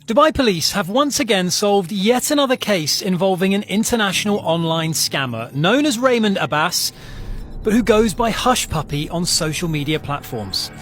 Dubai police have once again solved yet another case involving an international online scammer known as Raymond Abbas, but who goes by Hush Puppy on social media platforms.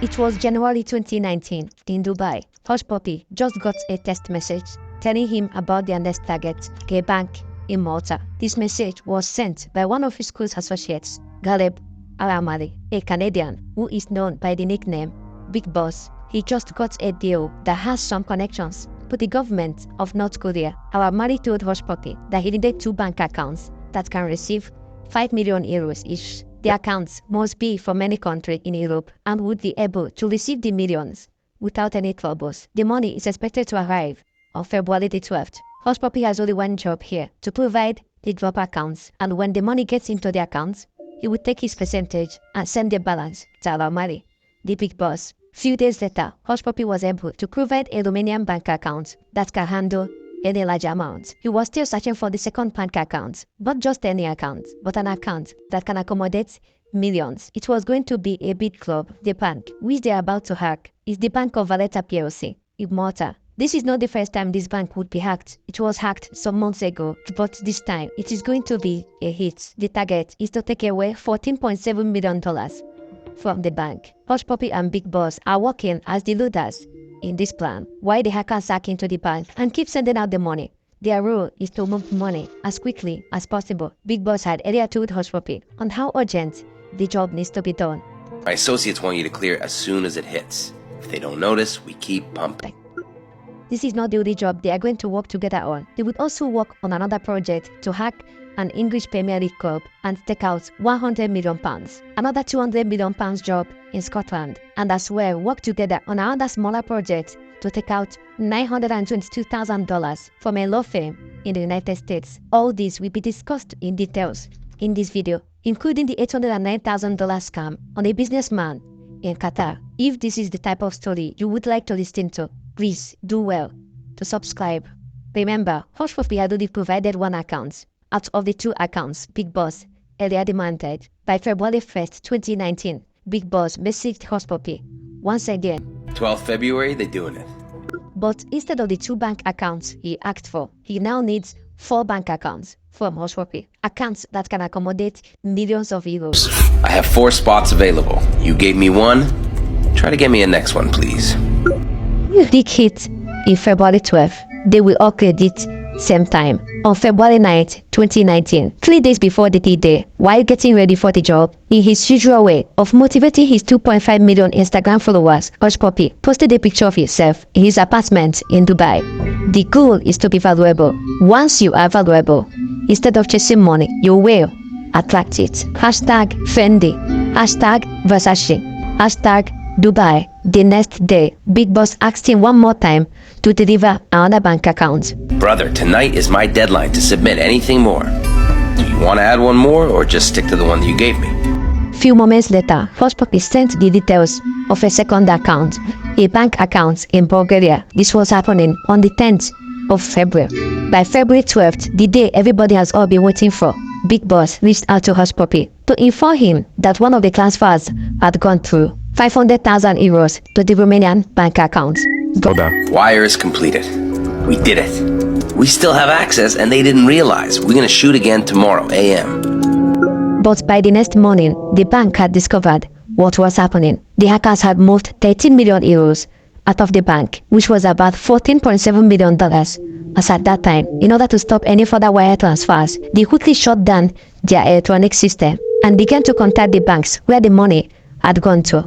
It was January 2019 in Dubai. Hush Puppy just got a text message telling him about their next target, a bank in Malta. This message was sent by one of his school's associates, Galeb Aramali, a Canadian who is known by the nickname Big Boss. He just got a deal that has some connections with the government of North Korea. Aramali told Hush Puppy that he needed 2 bank accounts that can receive 5 million euros each. The accounts must be from any country in Europe and would be able to receive the millions without any troubles. The money is expected to arrive on February the 12th. Hush Puppy has only one job here, to provide the drop accounts, and when the money gets into the accounts, he would take his percentage and send the balance to Aramali, the big boss. Few days later, Hush Puppy was able to provide a Romanian bank account that can handle any large amount. He was still searching for the second bank account, not just any account, but an account that can accommodate millions. It was going to be a big club. The bank, which they are about to hack, is the Bank of Valletta PLC in Malta. This is not the first time this bank would be hacked. It was hacked some months ago, but this time it is going to be a hit. The target is to take away $14.7 million from the bank. Hush Puppy and Big Boss are working as the loaders in this plan, while the hackers hack into the bank and keep sending out the money. Their role is to move money as quickly as possible. Big Boss had earlier told Hush Puppy on how urgent the job needs to be done. My associates want you to clear as soon as it hits. If they don't notice, we keep pumping. This is not the only job they are going to work together on. They would also work on another project to hack an English Premier League club and take out £100 million. Another £200 million job in Scotland. And as well work together on another smaller project to take out $922,000 from a law firm in the United States. All this will be discussed in details in this video, including the $809,000 scam on a businessman in Qatar. If this is the type of story you would like to listen to, please do well to subscribe. Remember, Hush Puppy had only provided 1 account out of the 2 accounts Big Boss earlier demanded. By February 1st, 2019, Big Boss messaged Hush Puppy once again. 12th February, they're doing it. But instead of the 2 bank accounts he asked for, he now needs 4 bank accounts from Hush Puppy. Accounts that can accommodate millions of euros. I have 4 spots available. You gave me 1. Try to get me a next one, please. Big hit in February 12th. They will all credit same time on February 9th, 2019, 3 days before the D-Day, while getting ready for the job. In his usual way of motivating his 2.5 million Instagram followers, Hush Puppy posted a picture of himself in his apartment in Dubai. The goal is to be valuable. Once you are valuable, instead of chasing money, you will attract it. Hashtag Fendi, hashtag Versace, hashtag Dubai. The next day, Big Boss asked him one more time to deliver another bank account. Brother, tonight is my deadline to submit anything more. Do you want to add one more or just stick to the one that you gave me? Few moments later, Hush Puppy sent the details of a second account, a bank account in Bulgaria. This was happening on the 10th of February. By February 12th, the day everybody has all been waiting for, Big Boss reached out to Hush Puppy to inform him that one of the transfers had gone through. 500,000 euros to the Romanian bank account. Wire is completed. We did it. We still have access and they didn't realize. We're gonna shoot again tomorrow, AM. But by the next morning, the bank had discovered what was happening. The hackers had moved 13 million euros out of the bank, which was about $14.7 million. As at that time, in order to stop any further wire transfers, they quickly shut down their electronic system and began to contact the banks where the money had gone to,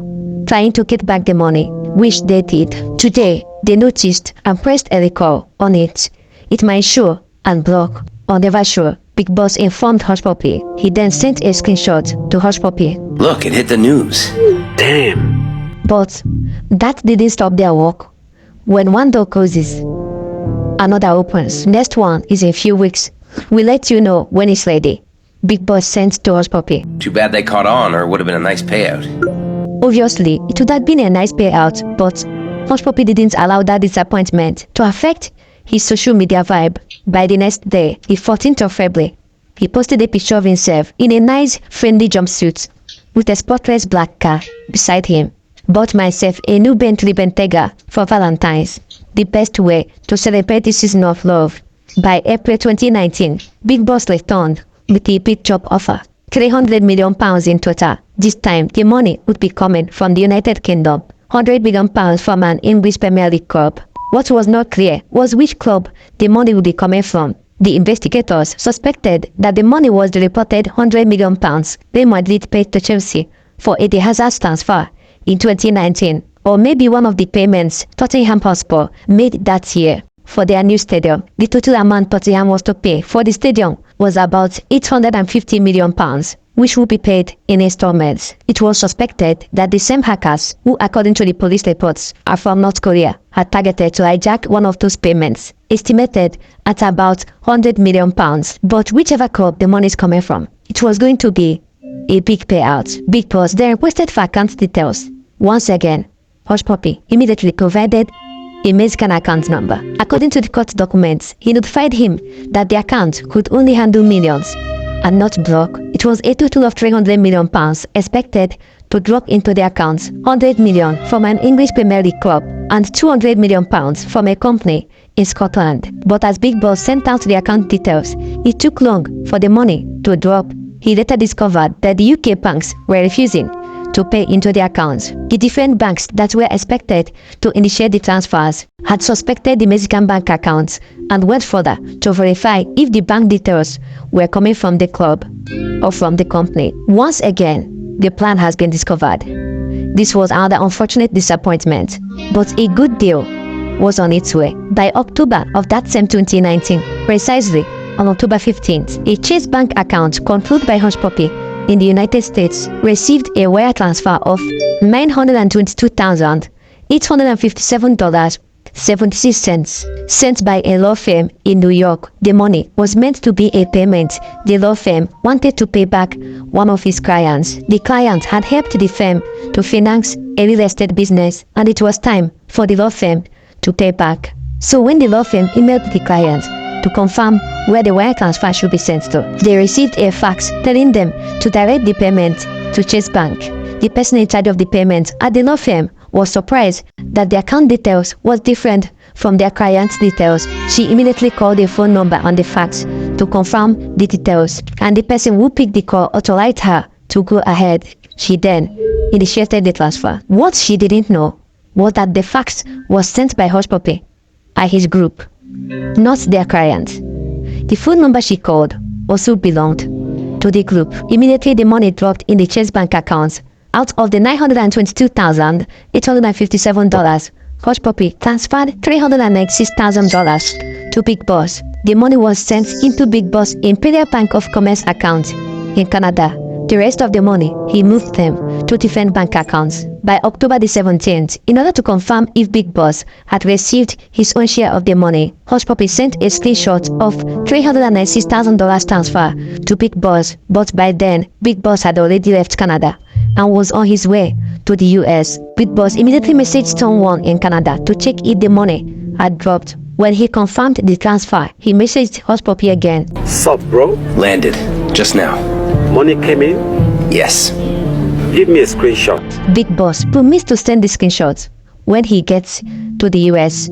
trying to get back the money, which they did. Today, they noticed and pressed a recall on it. It might show and block or never show. Big Boss informed Hush Puppy. He then sent a screenshot to Hush Puppy. Look, it hit the news. Damn. But that didn't stop their work. When one door closes, another opens. Next one is in a few weeks. We'll let you know when it's ready. Big Boss sent to Hush Puppy. Too bad they caught on, or it would have been a nice payout. Obviously, it would have been a nice payout, but Hush Puppy didn't allow that disappointment to affect his social media vibe. By the next day, the 14th of February, he posted a picture of himself in a nice, friendly jumpsuit with a spotless black car beside him. Bought myself a new Bentley Bentayga for Valentine's. the best way to celebrate the season of love. By April 2019, Big Boss returned with a big job offer. £300 million in total. This time, the money would be coming from the United Kingdom. £100 million from an English Premier League club. What was not clear was which club the money would be coming from. The investigators suspected that the money was the reported £100 million Real Madrid paid to Chelsea for Eden Hazard's transfer in 2019, or maybe one of the payments Tottenham Hotspur made that year for their new stadium. The total amount Tottenham was to pay for the stadium was about £850 million, which will be paid in installments. It was suspected that the same hackers, who according to the police reports are from North Korea, had targeted to hijack one of those payments, estimated at about £100 million. But whichever club the money is coming from, it was going to be a big payout. Big Boss then requested for account details. Once again, Hush Puppy immediately provided a Mexican account number. According to the court documents, he notified him that the account could only handle millions and not block. It was a total of £300 million expected to drop into the accounts, £100 million from an English Premier League club and £200 million from a company in Scotland. But as Big Boss sent out the account details, it took long for the money to drop. He later discovered that the UK banks were refusing to pay into the accounts. The different banks that were expected to initiate the transfers had suspected the Mexican bank accounts and went further to verify if the bank details were coming from the club or from the company. Once again, the plan has been discovered. This was another unfortunate disappointment, but a good deal was on its way. By October of that same 2019, precisely on October 15th, a Chase Bank account controlled by Hush Puppy in the United States received a wire transfer of $922,857.76 sent by a law firm in New York. The money was meant to be a payment the law firm wanted to pay back one of his clients. The client had helped the firm to finance a real estate business, and it was time for the law firm to pay back. So when the law firm emailed the client to confirm where the wire transfer should be sent to, they received a fax telling them to direct the payment to Chase Bank. The person in charge of the payment at the law firm was surprised that the account details was different from their client's details. She immediately called the phone number on the fax to confirm the details, and the person who picked the call authorized her to go ahead. She then initiated the transfer. What she didn't know was that the fax was sent by Hush Puppy and his group, not their client. The phone number she called also belonged to the group. Immediately the money dropped in the Chase Bank accounts. Out of the $922,857, Hush Puppy transferred $396,000 to Big Boss. The money was sent into Big Boss Imperial Bank of Commerce account in Canada. The rest of the money, he moved them to different bank accounts. By October the 17th, in order to confirm if Big Boss had received his own share of the money, Hush Puppy sent a screenshot of $396,000 transfer to Big Boss, but by then, Big Boss had already left Canada and was on his way to the US. Big Boss immediately messaged someone in Canada to check if the money had dropped. When he confirmed the transfer, he messaged Hush Puppy again. Sup, bro? Landed. Just now. Money came in? Yes. Give me a screenshot. Big Boss promised to send the screenshots when he gets to the US.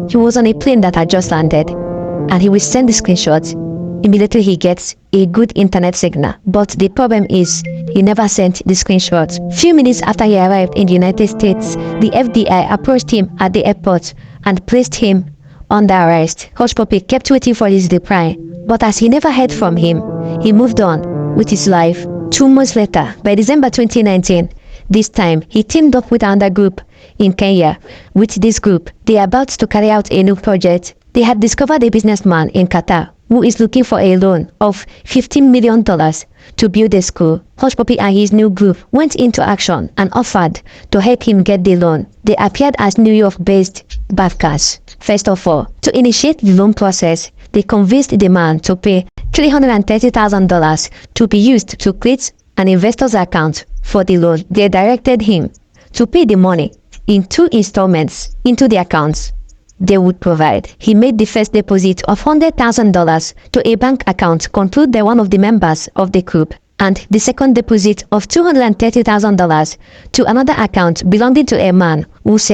He was on a plane that had just landed, and he will send the screenshots immediately he gets a good internet signal. But the problem is, he never sent the screenshots. Few minutes after he arrived in the United States, the FBI approached him at the airport and placed him under arrest. Hush Puppy kept waiting for his reply, but as he never heard from him, he moved on with his life. 2 months later, by December 2019, this time he teamed up with another group in Kenya. With this group, they are about to carry out a new project. They had discovered a businessman in Qatar who is looking for a loan of $15 million to build a school. Hush Puppy and his new group went into action and offered to help him get the loan. They appeared as New York-based bankers. First of all, to initiate the loan process, they convinced the man to pay $330,000 to be used to create an investor's account for the loan. They directed him to pay the money in 2 installments into the accounts they would provide. He made the first deposit of $100,000 to a bank account controlled by one of the members of the group, and the second deposit of $230,000 to another account belonging to a man whose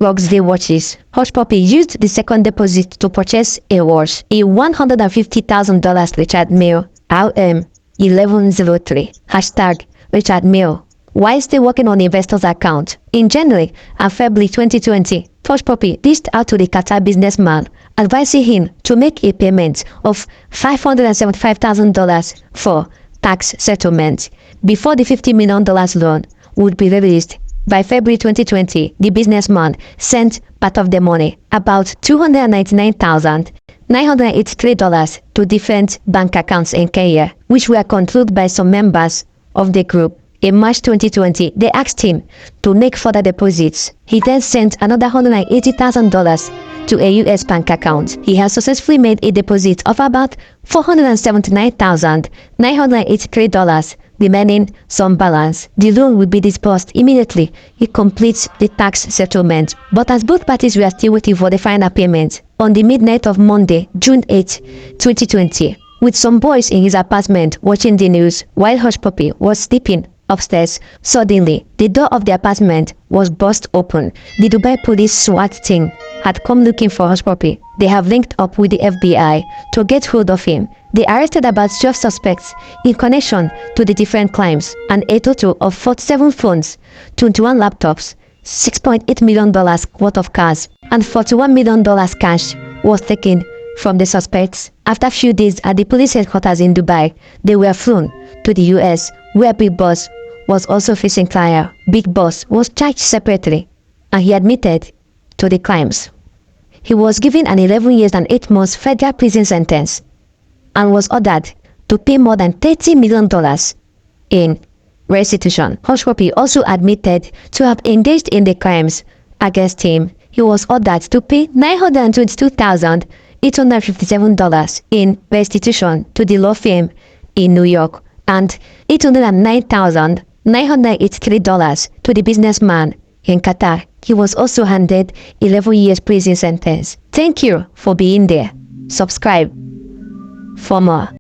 Roxy watches. Hushpuppi used the second deposit to purchase a watch, a $150,000 Richard Mille RM1103 #Richard Mille. While still working on the investor's account, in January and February 2020, Hushpuppi reached out to the Qatar businessman, advising him to make a payment of $575,000 for tax settlement before the $50 million loan would be released. By February 2020, the businessman sent part of the money, about $299,983, to different bank accounts in Kenya, which were controlled by some members of the group. In March 2020, they asked him to make further deposits. He then sent another $180,000 to a U.S. bank account. He has successfully made a deposit of about $479,983, remaining some balance. The loan will be disbursed immediately he completes the tax settlement. But as both parties were still waiting for the final payment, on the midnight of Monday, June 8, 2020, with some boys in his apartment watching the news while Hushpuppi was sleeping upstairs, suddenly the door of the apartment was burst open. The Dubai police SWAT team had come looking for Hushpuppi. They have linked up with the FBI to get hold of him. They arrested about 12 suspects in connection to the different crimes, and a total of 47 phones, 21 laptops, $6.8 million worth of cars, and $41 million cash was taken from the suspects. After a few days at the police headquarters in Dubai, they were flown to the US, where Big Boss was also facing trial. Big Boss was charged separately, and he admitted to the crimes. He was given an 11 years and 8 months federal prison sentence and was ordered to pay more than $30 million in restitution. Hushpuppi also admitted to have engaged in the crimes against him. He was ordered to pay $922,857 in restitution to the law firm in New York and $809,983 to the businessman in Qatar. He was also handed 11 years prison sentence. Thank you for being there. Subscribe for more.